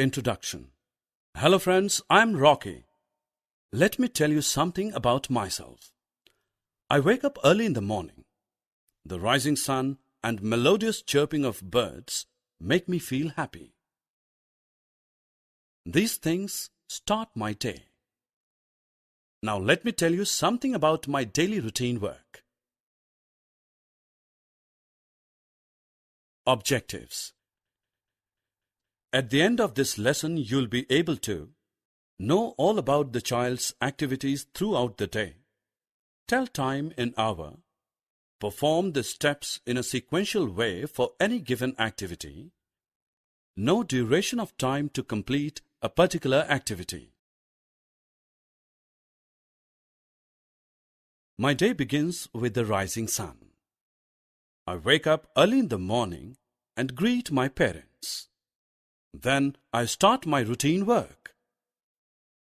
Introduction. Hello friends, I'm Rocky. Let me tell you something about myself. I wake up early in the morning. The rising sun and melodious chirping of birds make me feel happy. These things start my day. Now let me tell you something about my daily routine work. Objectives. At the end of this lesson, you'll be able to know all about the child's activities throughout the day, tell time in hour, perform the steps in a sequential way for any given activity, know duration of time to complete a particular activity. My day begins with the rising sun. I wake up early in the morning and greet my parents. Then I start my routine work.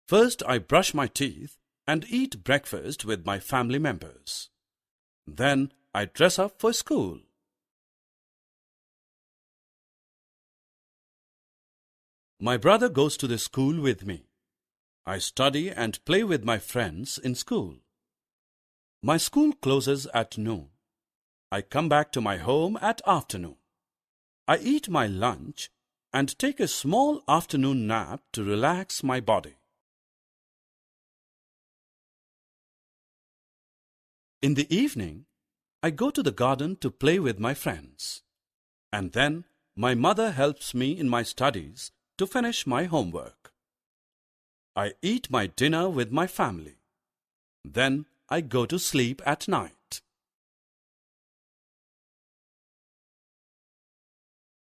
First, I brush my teeth and eat breakfast with my family members. Then I dress up for school. My brother goes to the school with me. I study and play with my friends in school. My school closes at noon. I come back to my home at afternoon. I eat my lunch and take a small afternoon nap to relax my body. In the evening, I go to the garden to play with my friends. And then my mother helps me in my studies to finish my homework. I eat my dinner with my family. Then I go to sleep at night.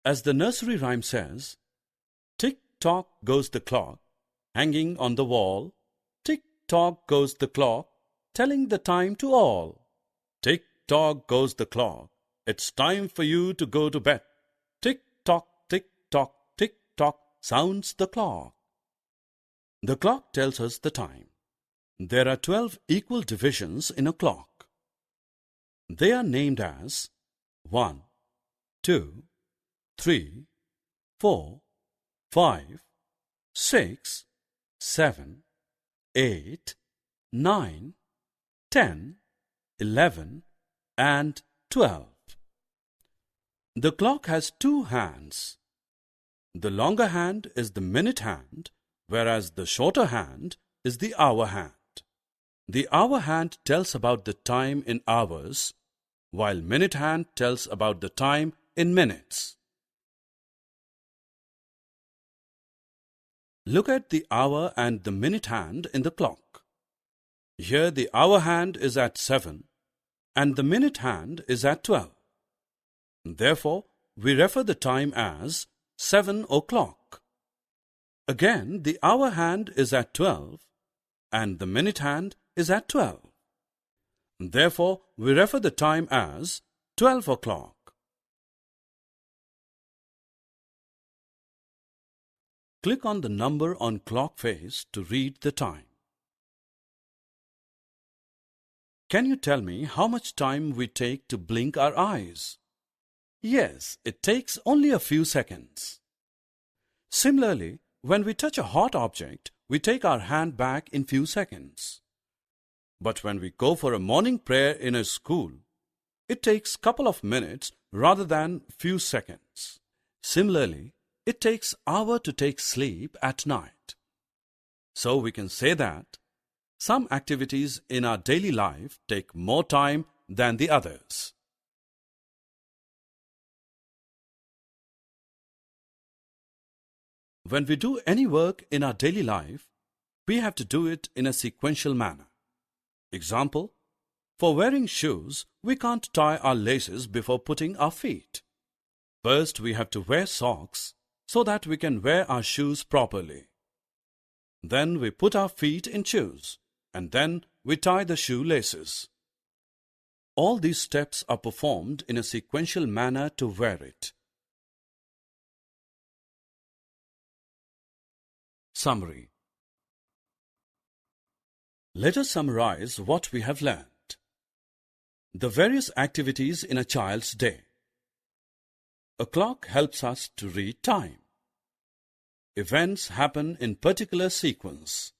As the nursery rhyme says, tick-tock goes the clock, hanging on the wall. Tick-tock goes the clock, telling the time to all. Tick-tock goes the clock, it's time for you to go to bed. Tick-tock, tick-tock, tick-tock, sounds the clock. The clock tells us the time. There are 12 equal divisions in a clock. They are named as 1, 2, 3, 4, 5, 6, 7, 8, 9, 10, 11, and 12. The clock has two hands. The longer hand is the minute hand, whereas the shorter hand is the hour hand. The hour hand tells about the time in hours, while minute hand tells about the time in minutes. Look at the hour and the minute hand in the clock. Here the hour hand is at 7 and the minute hand is at 12. Therefore, we refer the time as 7 o'clock. Again, the hour hand is at 12 and the minute hand is at 12. Therefore, we refer the time as 12 o'clock. Click on the number on clock face to read the time. Can you tell me how much time we take to blink our eyes? Yes, it takes only a few seconds. Similarly, when we touch a hot object, we take our hand back in few seconds. But when we go for a morning prayer in a school, it takes couple of minutes rather than few seconds. Similarly, it takes hour to take sleep at night. So we can say that some activities in our daily life take more time than the others. When we do any work in our daily life, we have to do it in a sequential manner. Example, for wearing shoes, we can't tie our laces before putting our feet. First, we have to wear socks so that we can wear our shoes properly. Then we put our feet in shoes, and then we tie the shoe laces. All these steps are performed in a sequential manner to wear it. Summary. Let us summarize what we have learned. The various activities in a child's day. A clock helps us to read time. events happen in particular sequence.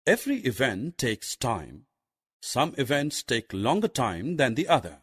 Every event takes time. Some events take longer time than the other.